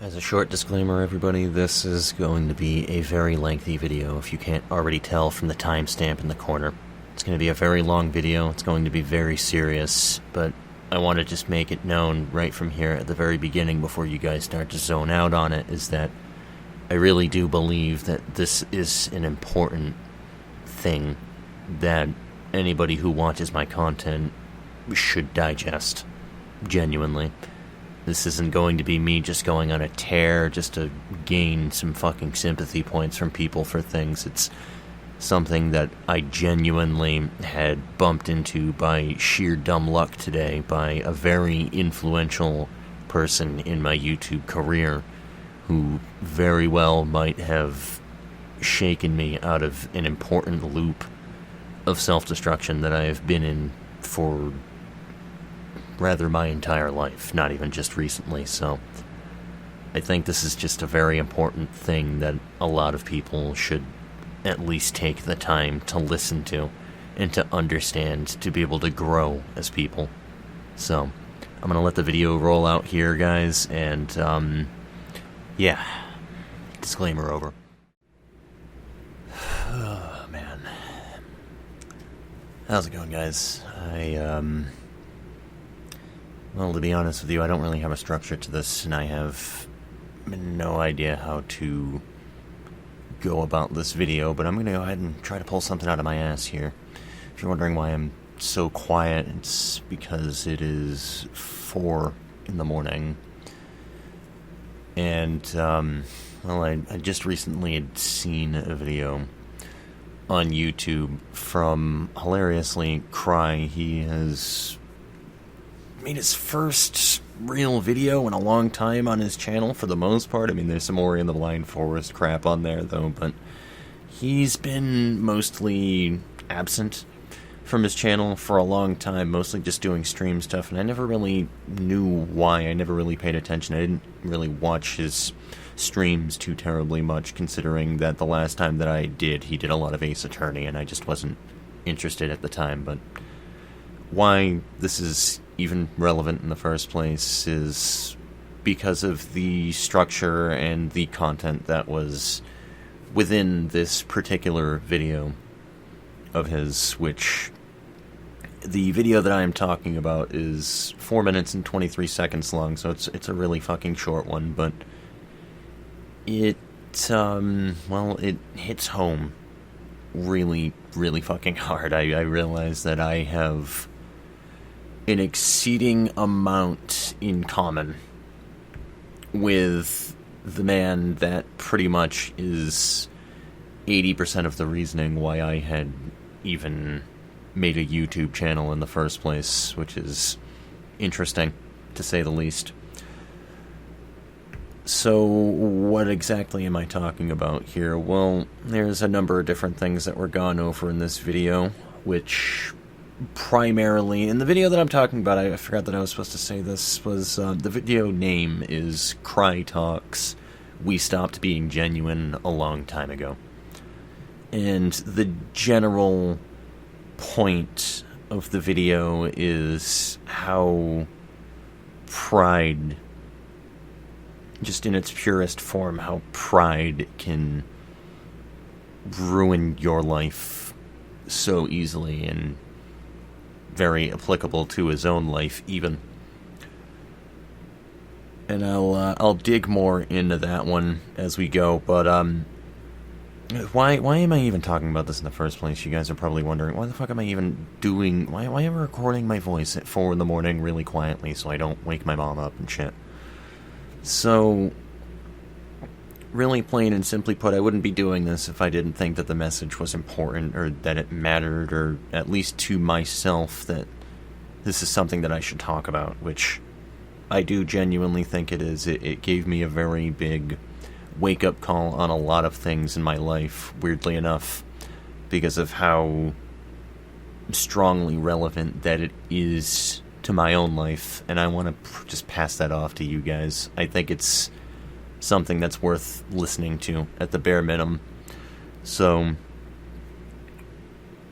As a short disclaimer, everybody, this is going to be a very lengthy video, if you can't already tell from the timestamp in the corner. It's going to be a very long video, it's going to be very serious, but I want to just make it known right from here at the very beginning before you guys start to zone out on it, is that I really do believe that this is an important thing that anybody who watches my content should digest, genuinely. This isn't going to be me just going on a tear just to gain some fucking sympathy points from people for things. It's something that I genuinely had bumped into by sheer dumb luck today by a very influential person in my YouTube career who very well might have shaken me out of an important loop of self-destruction that I have been in for rather my entire life, not even just recently. So I think this is just a very important thing that a lot of people should at least take the time to listen to and to understand, to be able to grow as people. So I'm gonna let the video roll out here, guys, and yeah, disclaimer over. Oh man, how's it going, guys? Well, to be honest with you, I don't really have a structure to this, and I have no idea how to go about this video, but I'm going to go ahead and try to pull something out of my ass here. If you're wondering why I'm so quiet, it's because it is 4 in the morning, and, well, I just recently had seen a video on YouTube from, hilariously, Cry. He has made his first real video in a long time on his channel, for the most part. I mean, there's some Ori and the Blind Forest crap on there, though, but he's been mostly absent from his channel for a long time, mostly just doing stream stuff, and I never really knew why. I never really paid attention. I didn't really watch his streams too terribly much, considering that the last time that I did, he did a lot of Ace Attorney, and I just wasn't interested at the time. But why this is even relevant in the first place is because of the structure and the content that was within this particular video of his, which the video that I am talking about is 4 minutes and 23 seconds long, so it's a really fucking short one, but it, well, it hits home really, really fucking hard. I realize that I have an exceeding amount in common with the man that pretty much is 80% of the reasoning why I had even made a YouTube channel in the first place, which is interesting, to say the least. So, what exactly am I talking about here? Well, there's a number of different things that were gone over in this video, which primarily, in the video that I'm talking about, I forgot that I was supposed to say this, was, the video name is Cryaotic's We Stopped Being Genuine a Long Time Ago. And the general point of the video is how pride, just in its purest form, how pride can ruin your life so easily, and very applicable to his own life, even. And I'll dig more into that one as we go, but, why am I even talking about this in the first place? You guys are probably wondering, why the fuck am I even doing, why am I recording my voice at 4 in the morning really quietly so I don't wake my mom up and shit? So, really plain and simply put, I wouldn't be doing this if I didn't think that the message was important, or that it mattered, or at least to myself that this is something that I should talk about, which I do genuinely think it is. It gave me a very big wake-up call on a lot of things in my life, weirdly enough, because of how strongly relevant that it is to my own life, and I want to just pass that off to you guys. I think it's something that's worth listening to, at the bare minimum. So,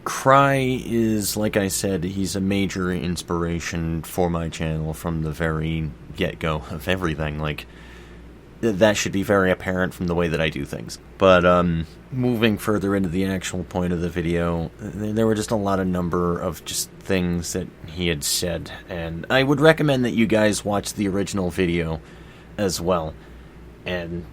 Cry is, like I said, he's a major inspiration for my channel from the very get-go of everything. Like, that should be very apparent from the way that I do things. But moving further into the actual point of the video, there were just a lot of number of just things that he had said, and I would recommend that you guys watch the original video as well. And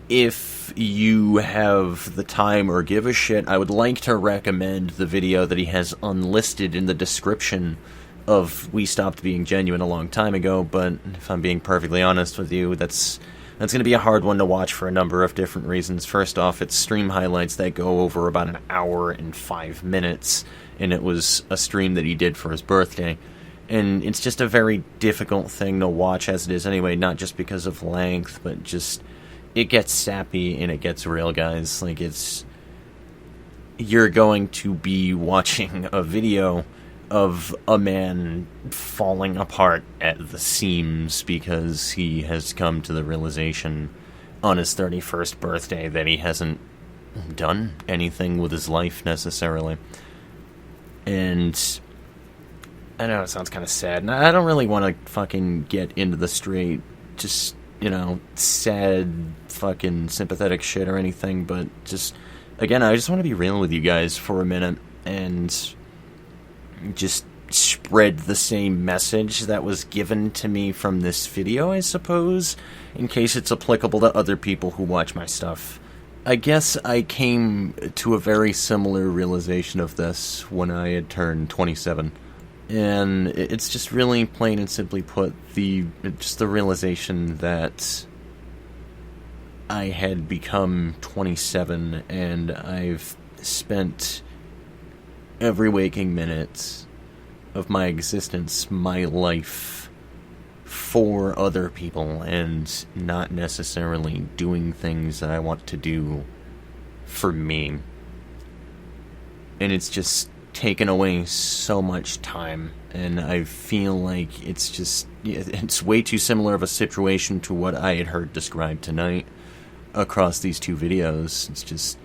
if you have the time or give a shit, I would like to recommend the video that he has unlisted in the description of We Stopped Being Genuine a long time ago, but if I'm being perfectly honest with you, that's going to be a hard one to watch for a number of different reasons. First off, it's stream highlights that go over about an hour and 5 minutes, and it was a stream that he did for his birthday. And it's just a very difficult thing to watch as it is anyway, not just because of length, but just it gets sappy and it gets real, guys. Like, you're going to be watching a video of a man falling apart at the seams because he has come to the realization on his 31st birthday that he hasn't done anything with his life necessarily. And I know it sounds kind of sad, and I don't really want to fucking get into the straight, just, sad fucking sympathetic shit or anything, but just, again, I just want to be real with you guys for a minute and just spread the same message that was given to me from this video, I suppose, in case it's applicable to other people who watch my stuff. I guess I came to a very similar realization of this when I had turned 27. And it's just really plain and simply put, the realization that I had become 27 and I've spent every waking minute of my existence, my life, for other people and not necessarily doing things that I want to do for me. And it's just taken away so much time, and I feel like it's way too similar of a situation to what I had heard described tonight across these two videos. It's just,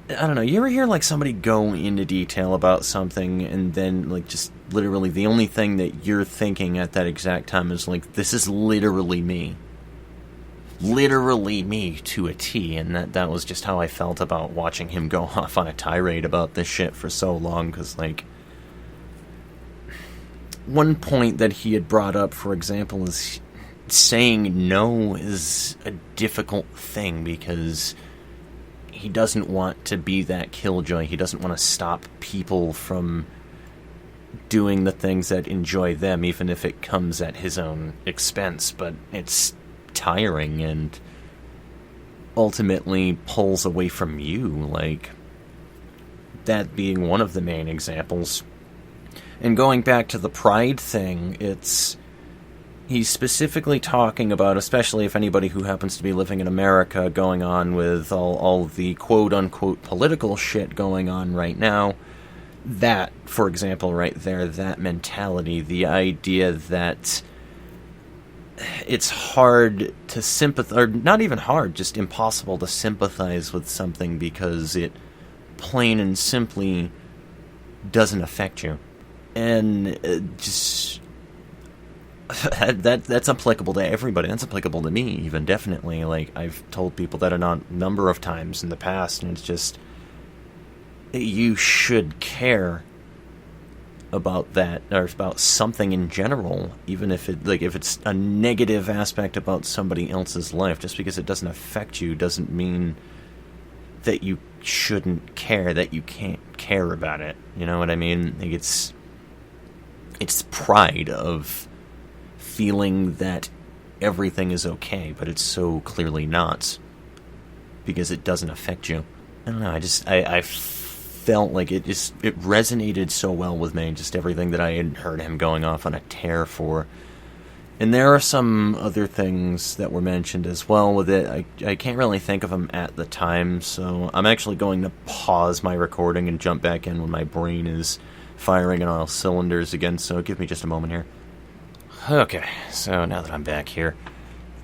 I don't know, you ever hear like somebody go into detail about something and then like just literally the only thing that you're thinking at that exact time is like, this is literally me. Literally me to a T, and that was just how I felt about watching him go off on a tirade about this shit for so long, because, like, one point that he had brought up, for example, is saying no is a difficult thing, because he doesn't want to be that killjoy. He doesn't want to stop people from doing the things that enjoy them, even if it comes at his own expense, but it's tiring and ultimately pulls away from you, like that being one of the main examples. And going back to the pride thing, he's specifically talking about, especially if anybody who happens to be living in America going on with all the quote-unquote political shit going on right now, that, for example, right there, that mentality, the idea that it's hard to sympathize, or not even hard, just impossible to sympathize with something because it plain and simply doesn't affect you. And just that's applicable to everybody. That's applicable to me, even, definitely. Like, I've told people that a number of times in the past, and it's just, you should care about that, or about something in general, even if it's a negative aspect about somebody else's life. Just because it doesn't affect you doesn't mean that you shouldn't care, that you can't care about it. You know what I mean? Like, it's pride of feeling that everything is okay, but it's so clearly not, because it doesn't affect you. I don't know, I felt like it resonated so well with me, just everything that I had heard him going off on a tear for. And there are some other things that were mentioned as well with it. I can't really think of them at the time, so I'm actually going to pause my recording and jump back in when my brain is firing on all cylinders again, so give me just a moment here. Okay, so now that I'm back here,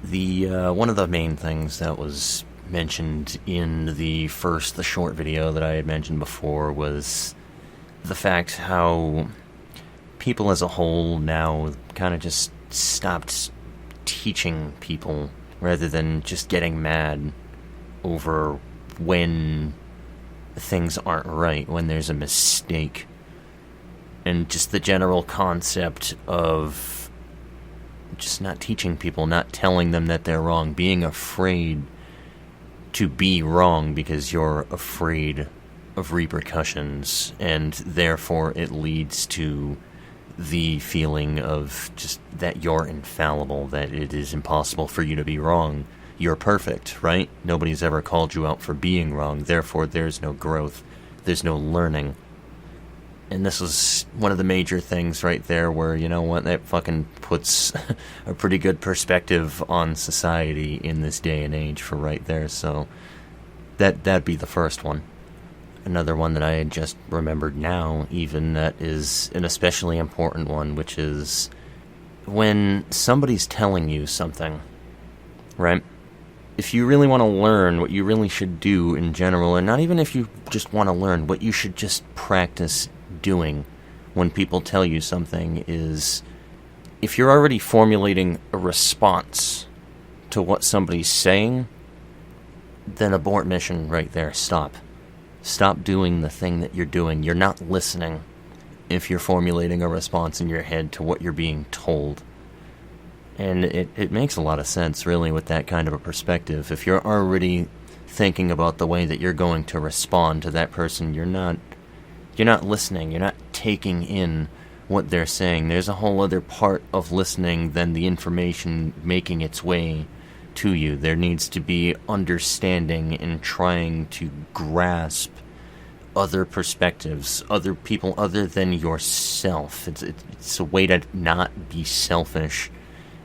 one of the main things that was mentioned in the short video that I had mentioned before was the fact how people as a whole now kind of just stopped teaching people rather than just getting mad over when things aren't right, when there's a mistake. And just the general concept of just not teaching people, not telling them that they're wrong, being afraid to be wrong because you're afraid of repercussions, and therefore it leads to the feeling of just that you're infallible, that it is impossible for you to be wrong. You're perfect, right? Nobody's ever called you out for being wrong, therefore there's no growth, there's no learning. And this was one of the major things right there where, you know what, that fucking puts a pretty good perspective on society in this day and age for right there, so that'd be the first one. Another one that I had just remembered now, even, that is an especially important one, which is when somebody's telling you something, right? If you really want to learn, what you really should do in general, and not even if you just want to learn, what you should just practice doing when people tell you something is, if you're already formulating a response to what somebody's saying, then abort mission right there. Stop. Stop doing the thing that you're doing. You're not listening if you're formulating a response in your head to what you're being told. And it makes a lot of sense, really, with that kind of a perspective. If you're already thinking about the way that you're going to respond to that person, you're not listening. You're not taking in what they're saying. There's a whole other part of listening than the information making its way to you. There needs to be understanding and trying to grasp other perspectives, other people other than yourself. It's a way to not be selfish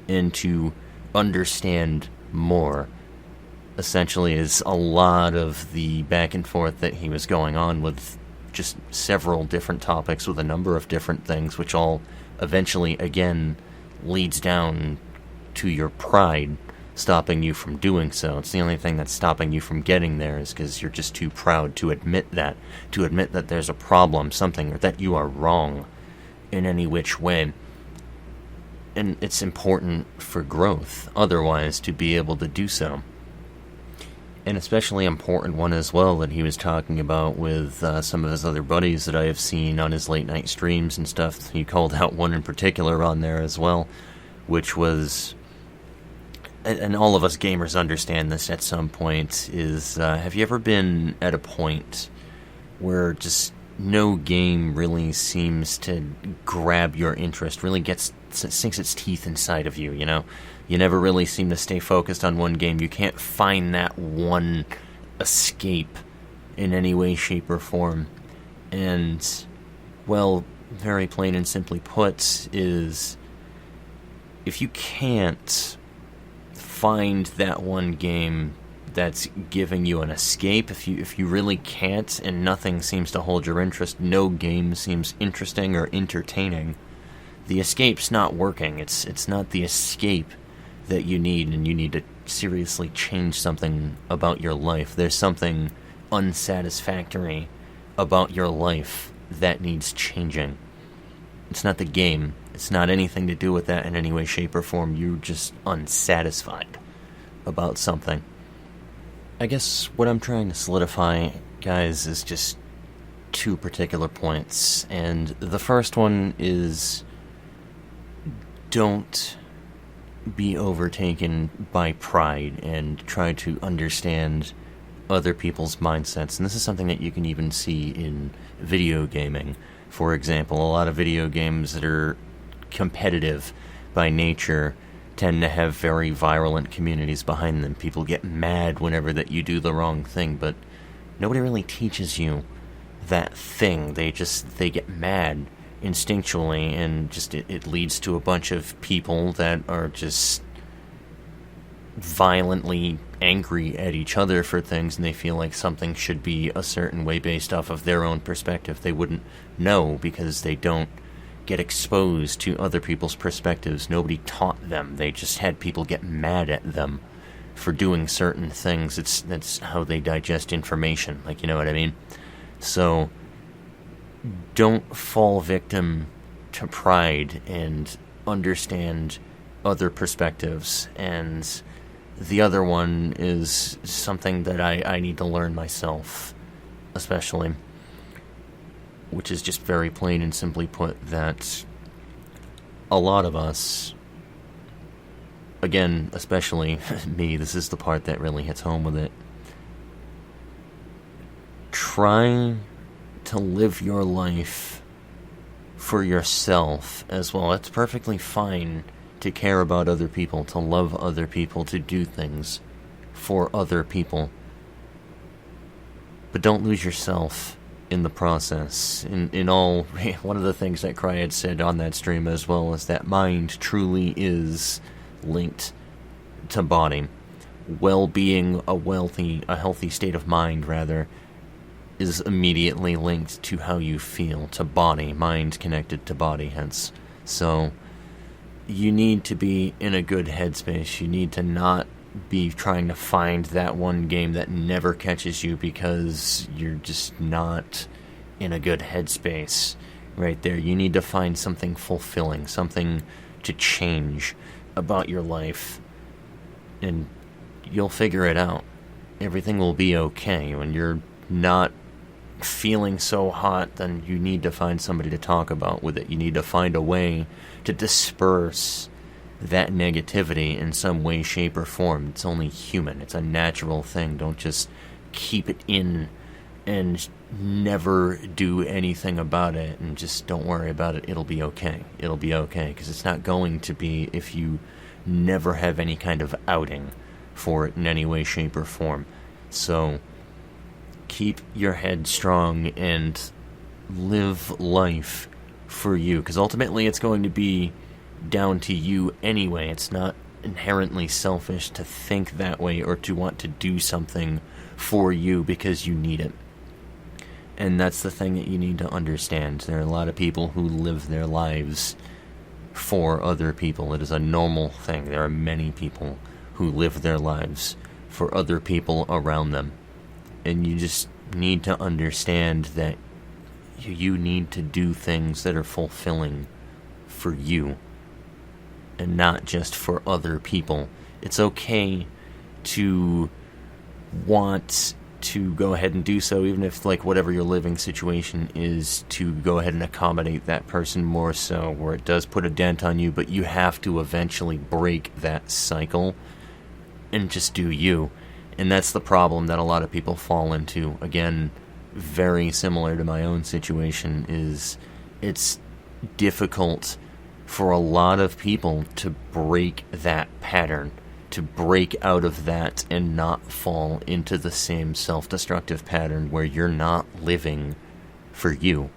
and to understand more, essentially, is a lot of the back and forth that he was going on with just several different topics with a number of different things, which all eventually, again, leads down to your pride stopping you from doing so. It's the only thing that's stopping you from getting there is because you're just too proud to admit that there's a problem, something, or that you are wrong in any which way. And it's important for growth, otherwise, to be able to do so. An especially important one as well that he was talking about with some of his other buddies that I have seen on his late night streams and stuff. He called out one in particular on there as well, which was, and all of us gamers understand this at some point, is have you ever been at a point where just no game really seems to grab your interest, really sinks its teeth inside of you, you know? You never really seem to stay focused on one game. You can't find that one escape in any way, shape, or form. And, well, very plain and simply put, is if you can't find that one game that's giving you an escape, if you really can't, and nothing seems to hold your interest, no game seems interesting or entertaining, the escape's not working. It's not the escape that you need, and you need to seriously change something about your life. There's something unsatisfactory about your life that needs changing. It's not the game. It's not anything to do with that in any way, shape, or form. You're just unsatisfied about something. I guess what I'm trying to solidify, guys, is just two particular points. And the first one is, don't be overtaken by pride and try to understand other people's mindsets. And this is something that you can even see in video gaming. For example, a lot of video games that are competitive by nature tend to have very virulent communities behind them. People get mad whenever that you do the wrong thing, but nobody really teaches you that thing. They get mad instinctually, and just it leads to a bunch of people that are just violently angry at each other for things, and they feel like something should be a certain way based off of their own perspective. They wouldn't know because they don't get exposed to other people's perspectives. Nobody taught them. They just had people get mad at them for doing certain things. That's how they digest information, like, you know what I mean? So don't fall victim to pride, and understand other perspectives, and the other one is something that I need to learn myself, especially, which is just very plain and simply put that a lot of us, again, especially me, this is the part that really hits home with it, try to live your life for yourself as well. It's perfectly fine to care about other people, to love other people, to do things for other people. But don't lose yourself in the process. In all, one of the things that Cryaotic said on that stream as well is that mind truly is linked to body. Well-being, a healthy state of mind, rather, is immediately linked to how you feel, to body, mind connected to body, hence. So, you need to be in a good headspace. You need to not be trying to find that one game that never catches you because you're just not in a good headspace right there. You need to find something fulfilling, something to change about your life, and you'll figure it out. Everything will be okay. When you're not feeling so hot, then you need to find somebody to talk about with it. You need to find a way to disperse that negativity in some way, shape, or form. It's only human. It's a natural thing. Don't just keep it in and never do anything about it and just don't worry about it. It'll be okay. It'll be okay, because it's not going to be if you never have any kind of outing for it in any way, shape, or form. So keep your head strong and live life for you, because ultimately it's going to be down to you anyway. It's not inherently selfish to think that way or to want to do something for you because you need it. And that's the thing that you need to understand. There are a lot of people who live their lives for other people. It is a normal thing. There are many people who live their lives for other people around them. And you just need to understand that you need to do things that are fulfilling for you and not just for other people. It's okay to want to go ahead and do so, even if, like, whatever your living situation is, to go ahead and accommodate that person more so, where it does put a dent on you, but you have to eventually break that cycle and just do you. And that's the problem that a lot of people fall into. Again, very similar to my own situation, is it's difficult for a lot of people to break that pattern, to break out of that and not fall into the same self-destructive pattern where you're not living for you.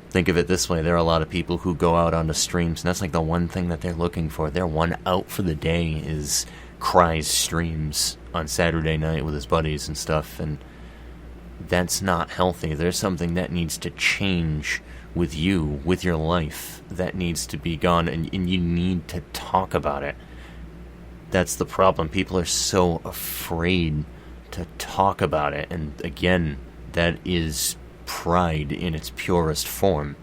Think of it this way. There are a lot of people who go out onto streams, and that's like the one thing that they're looking for. Their one out for the day is Cry's streams on Saturday night with his buddies and stuff, and that's not healthy. There's something that needs to change with you, with your life, that needs to be gone, and you need to talk about it. That's the problem. People are so afraid to talk about it, and again, that is pride in its purest form.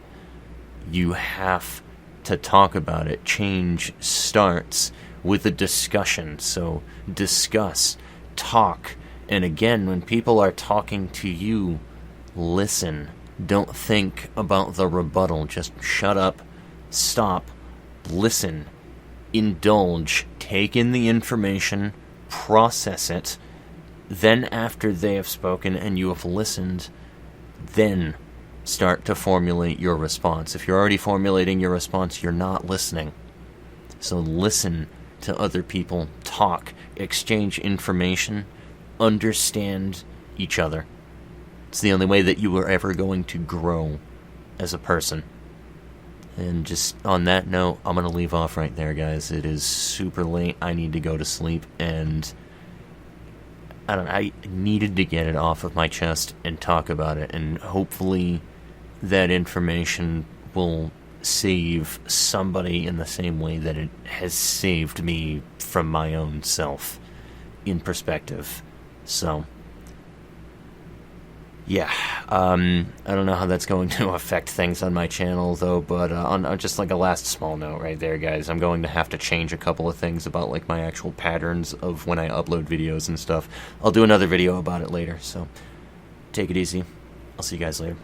You have to talk about it. Change starts with a discussion, so discuss, talk, and again, when people are talking to you, listen. Don't think about the rebuttal. Just shut up, stop, listen, indulge, take in the information, process it. Then after they have spoken and you have listened, then start to formulate your response. If you're already formulating your response, you're not listening. So listen to other people, talk, exchange information, understand each other. It's the only way that you are ever going to grow as a person. And just on that note, I'm going to leave off right there, guys. It is super late. I need to go to sleep, and I needed to get it off of my chest and talk about it, and hopefully that information will save somebody in the same way that it has saved me from my own self in perspective. So, yeah, I don't know how that's going to affect things on my channel, though, but on just like a last small note right there, guys, I'm going to have to change a couple of things about like my actual patterns of when I upload videos and stuff. I'll do another video about it later, so take it easy. I'll see you guys later.